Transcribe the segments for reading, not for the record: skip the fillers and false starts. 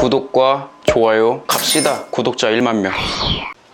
구독과 좋아요 갑시다. 구독자 1만 명.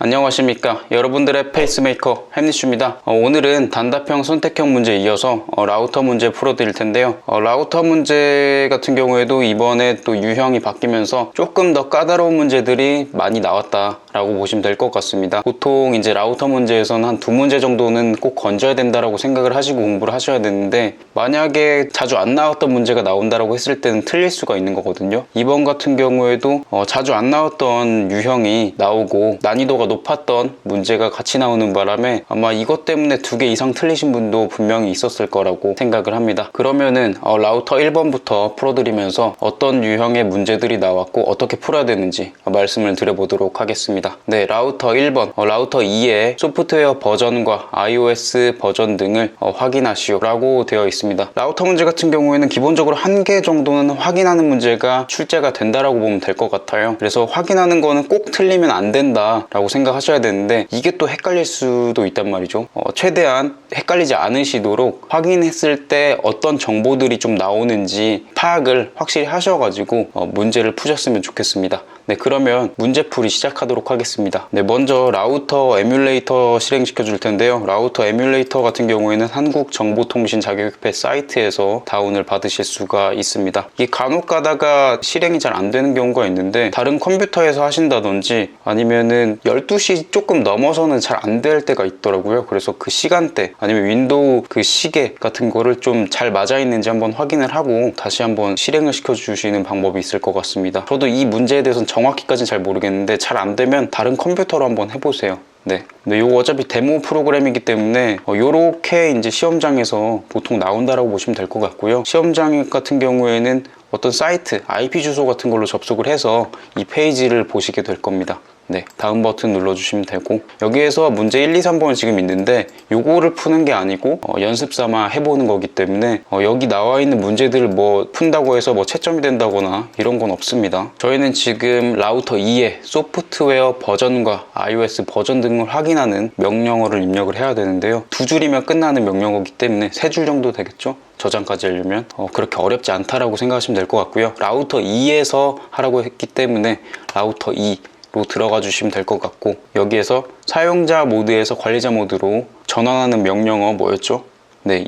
안녕하십니까, 여러분들의 페이스메이커 햄니슈입니다. 오늘은 단답형 선택형 문제에 이어서 라우터 문제 풀어드릴 텐데요. 라우터 문제 같은 경우에도 이번에 또 유형이 바뀌면서 조금 더 까다로운 문제들이 많이 나왔다라고 보시면 될 것 같습니다. 보통 이제 라우터 문제에서는 한 2문제 정도는 꼭 건져야 된다라고 생각을 하시고 공부를 하셔야 되는데, 만약에 자주 안 나왔던 문제가 나온다라고 했을 때는 틀릴 수가 있는 거거든요. 이번 같은 경우에도 자주 안 나왔던 유형이 나오고 난이도가 높았던 문제가 같이 나오는 바람에 아마 이것 때문에 2개 이상 틀리신 분도 분명히 있었을 거라고 생각을 합니다. 그러면은 라우터 1번부터 풀어드리면서 어떤 유형의 문제들이 나왔고 어떻게 풀어야 되는지 말씀을 드려보도록 하겠습니다. 네, 라우터 1번, 라우터 2의 소프트웨어 버전과 iOS 버전 등을 확인하시오 라고 되어 있습니다. 라우터 문제 같은 경우에는 기본적으로 1개 정도는 확인하는 문제가 출제가 된다라고 보면 될 것 같아요. 그래서 확인하는 거는 꼭 틀리면 안 된다라고 생각하셔야 되는데, 이게 또 헷갈릴 수도 있단 말이죠. 최대한 헷갈리지 않으시도록 확인했을 때 어떤 정보들이 좀 나오는지 파악을 확실히 하셔가지고 문제를 푸셨으면 좋겠습니다. 네, 그러면 문제풀이 시작하도록 하겠습니다. 네, 먼저 라우터 에뮬레이터 실행시켜 줄 텐데요. 라우터 에뮬레이터 같은 경우에는 한국정보통신자격협회 사이트에서 다운을 받으실 수가 있습니다. 이게 간혹 가다가 실행이 잘 안 되는 경우가 있는데, 다른 컴퓨터에서 하신다든지 아니면은 12시 조금 넘어서는 잘 안 될 때가 있더라고요. 그래서 그 시간대 아니면 윈도우 그 시계 같은 거를 좀 잘 맞아 있는지 한번 확인을 하고 다시 한번 실행을 시켜 주시는 방법이 있을 것 같습니다. 저도 이 문제에 대해서는 정확히까지는 잘 모르겠는데, 잘 안 되면 다른 컴퓨터로 한번 해보세요. 네, 근데 이거 어차피 데모 프로그램이기 때문에 요렇게 이제 시험장에서 보통 나온다라고 보시면 될 것 같고요. 시험장 같은 경우에는 어떤 사이트, IP 주소 같은 걸로 접속을 해서 이 페이지를 보시게 될 겁니다. 네, 다음 버튼 눌러주시면 되고, 여기에서 문제 1, 2, 3번이 지금 있는데 요거를 푸는 게 아니고 연습 삼아 해보는 거기 때문에 여기 나와 있는 문제들을 뭐 푼다고 해서 뭐 채점이 된다거나 이런 건 없습니다. 저희는 지금 라우터 2의 소프트웨어 버전과 iOS 버전 등을 확인하는 명령어를 입력을 해야 되는데요. 2줄이면 끝나는 명령어이기 때문에 3줄 정도 되겠죠? 저장까지 하려면 그렇게 어렵지 않다라고 생각하시면 될 것 같고요. 라우터 2에서 하라고 했기 때문에 라우터 2로 들어가 주시면 될 것 같고, 여기에서 사용자 모드에서 관리자 모드로 전환하는 명령어 뭐였죠? 네,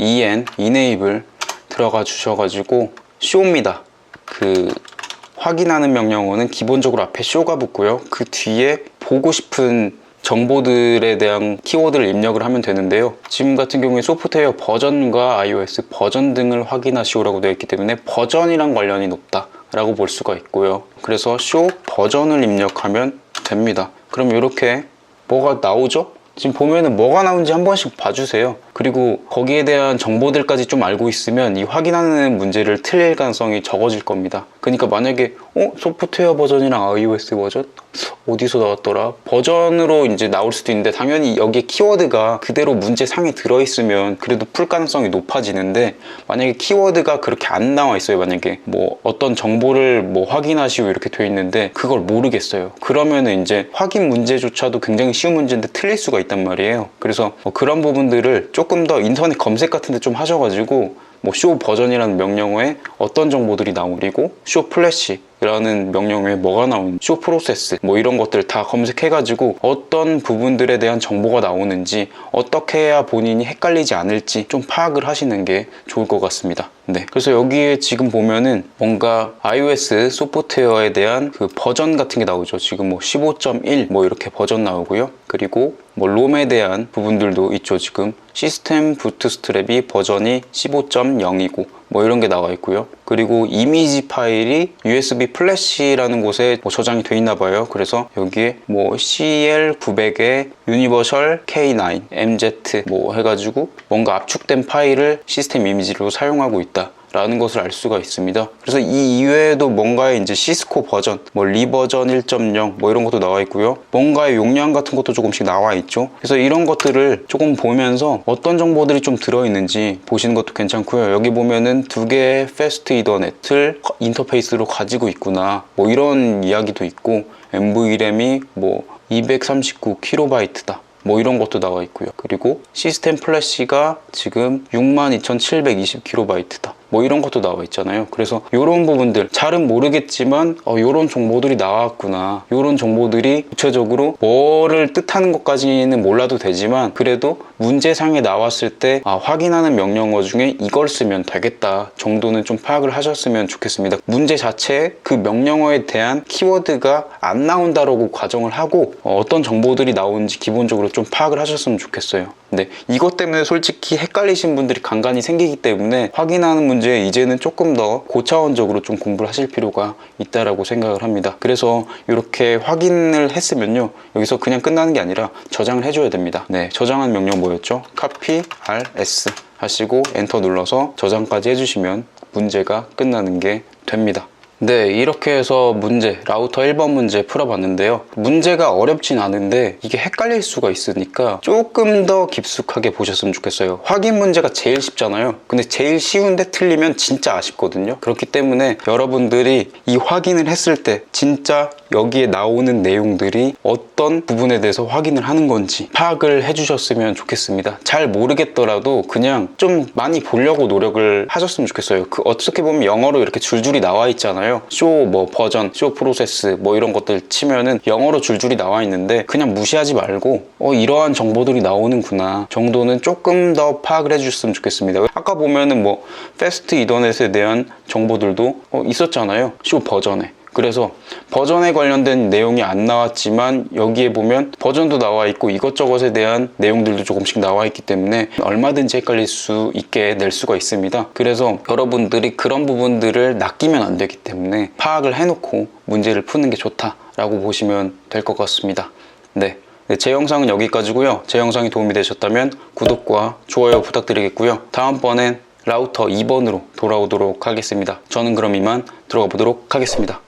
enable 들어가 주셔가지고 show입니다. 그 확인하는 명령어는 기본적으로 앞에 show가 붙고요. 그 뒤에 보고 싶은 정보들에 대한 키워드를 입력을 하면 되는데요. 지금 같은 경우에 소프트웨어 버전과 iOS 버전 등을 확인하시오라고 되어 있기 때문에 버전이랑 관련이 높다 라고 볼 수가 있고요. 그래서 show 버전을 입력하면 됩니다. 그럼 이렇게 뭐가 나오죠? 지금 보면은 뭐가 나오는지 한 번씩 봐주세요. 그리고 거기에 대한 정보들까지 좀 알고 있으면 이 확인하는 문제를 틀릴 가능성이 적어질 겁니다. 그러니까 만약에 소프트웨어 버전이랑 iOS 버전 어디서 나왔더라? 버전으로 이제 나올 수도 있는데, 당연히 여기에 키워드가 그대로 문제 상에 들어있으면 그래도 풀 가능성이 높아지는데, 만약에 키워드가 그렇게 안 나와 있어요. 만약에 뭐 어떤 정보를 뭐 확인하시오 이렇게 돼 있는데 그걸 모르겠어요. 그러면은 이제 확인 문제조차도 굉장히 쉬운 문제인데 틀릴 수가 있단 말이에요. 그래서 그런 부분들을 조금 더 인터넷 검색 같은 데 좀 하셔가지고 쇼 버전이라는 명령어에 어떤 정보들이 나오고, 쇼 플래시라는 명령어에 뭐가 나오는지, 쇼 프로세스 뭐 이런 것들 다 검색해가지고 어떤 부분들에 대한 정보가 나오는지, 어떻게 해야 본인이 헷갈리지 않을지 좀 파악을 하시는 게 좋을 것 같습니다. 네, 그래서 여기에 지금 보면은 뭔가 iOS 소프트웨어에 대한 그 버전 같은 게 나오죠. 지금 뭐 15.1 뭐 이렇게 버전 나오고요. 그리고 뭐 롬에 대한 부분들도 있죠. 지금 시스템 부트스트랩이 버전이 15.0이고 뭐 이런 게 나와 있고요. 그리고 이미지 파일이 USB 플래시라는 곳에 뭐 저장이 돼 있나 봐요. 그래서 여기에 뭐 CL900에 유니버셜 K9 MZ 뭐 해가지고 뭔가 압축된 파일을 시스템 이미지로 사용하고 있다 라는 것을 알 수가 있습니다. 그래서 이 이외에도 뭔가의 이제 시스코 버전, 뭐 리버전 1.0 뭐 이런 것도 나와 있고요. 뭔가의 용량 같은 것도 조금씩 나와 있죠. 그래서 이런 것들을 조금 보면서 어떤 정보들이 좀 들어있는지 보시는 것도 괜찮고요. 여기 보면은 2개의 패스트 이더넷을 인터페이스로 가지고 있구나 뭐 이런 이야기도 있고, NVRAM이 뭐 239KB다 뭐 이런 것도 나와 있고요. 그리고 시스템 플래시가 지금 62,720KB다 뭐 이런 것도 나와 있잖아요. 그래서 이런 부분들 잘은 모르겠지만 이런 정보들이 나왔구나, 이런 정보들이 구체적으로 뭐를 뜻하는 것까지는 몰라도 되지만 그래도 문제상에 나왔을 때 확인하는 명령어 중에 이걸 쓰면 되겠다 정도는 좀 파악을 하셨으면 좋겠습니다. 문제 자체에 그 명령어에 대한 키워드가 안 나온다라고 가정을 하고 어떤 정보들이 나오는지 기본적으로 좀 파악을 하셨으면 좋겠어요. 근데 이것 때문에 솔직히 헷갈리신 분들이 간간히 생기기 때문에 확인하는 문제에 이제는 조금 더 고차원적으로 좀 공부를 하실 필요가 있다라고 생각을 합니다. 그래서 이렇게 확인을 했으면요, 여기서 그냥 끝나는 게 아니라 저장을 해줘야 됩니다. 네, 저장한 명령 뭐였죠? copy rs 하시고 엔터 눌러서 저장까지 해주시면 문제가 끝나는 게 됩니다. 네, 이렇게 해서 라우터 1번 문제 풀어봤는데요. 문제가 어렵진 않은데 이게 헷갈릴 수가 있으니까 조금 더 깊숙하게 보셨으면 좋겠어요. 확인 문제가 제일 쉽잖아요. 근데 제일 쉬운데 틀리면 진짜 아쉽거든요. 그렇기 때문에 여러분들이 이 확인을 했을 때 진짜 여기에 나오는 내용들이 어떤 부분에 대해서 확인을 하는 건지 파악을 해주셨으면 좋겠습니다. 잘 모르겠더라도 그냥 좀 많이 보려고 노력을 하셨으면 좋겠어요. 어떻게 보면 영어로 이렇게 줄줄이 나와 있잖아요. 쇼 버전, 쇼 프로세스 이런 것들 치면은 영어로 줄줄이 나와 있는데 그냥 무시하지 말고 이러한 정보들이 나오는구나 정도는 조금 더 파악을 해주셨으면 좋겠습니다. 아까 보면은 패스트 이더넷에 대한 정보들도 있었잖아요. 쇼 버전에. 그래서 버전에 관련된 내용이 안 나왔지만 여기에 보면 버전도 나와 있고 이것저것에 대한 내용들도 조금씩 나와 있기 때문에 얼마든지 헷갈릴 수 있게 낼 수가 있습니다. 그래서 여러분들이 그런 부분들을 낚이면 안 되기 때문에 파악을 해놓고 문제를 푸는 게 좋다라고 보시면 될 것 같습니다. 네, 제 영상은 여기까지고요. 제 영상이 도움이 되셨다면 구독과 좋아요 부탁드리겠고요. 다음번엔 라우터 2번으로 돌아오도록 하겠습니다. 저는 그럼 이만 들어가 보도록 하겠습니다.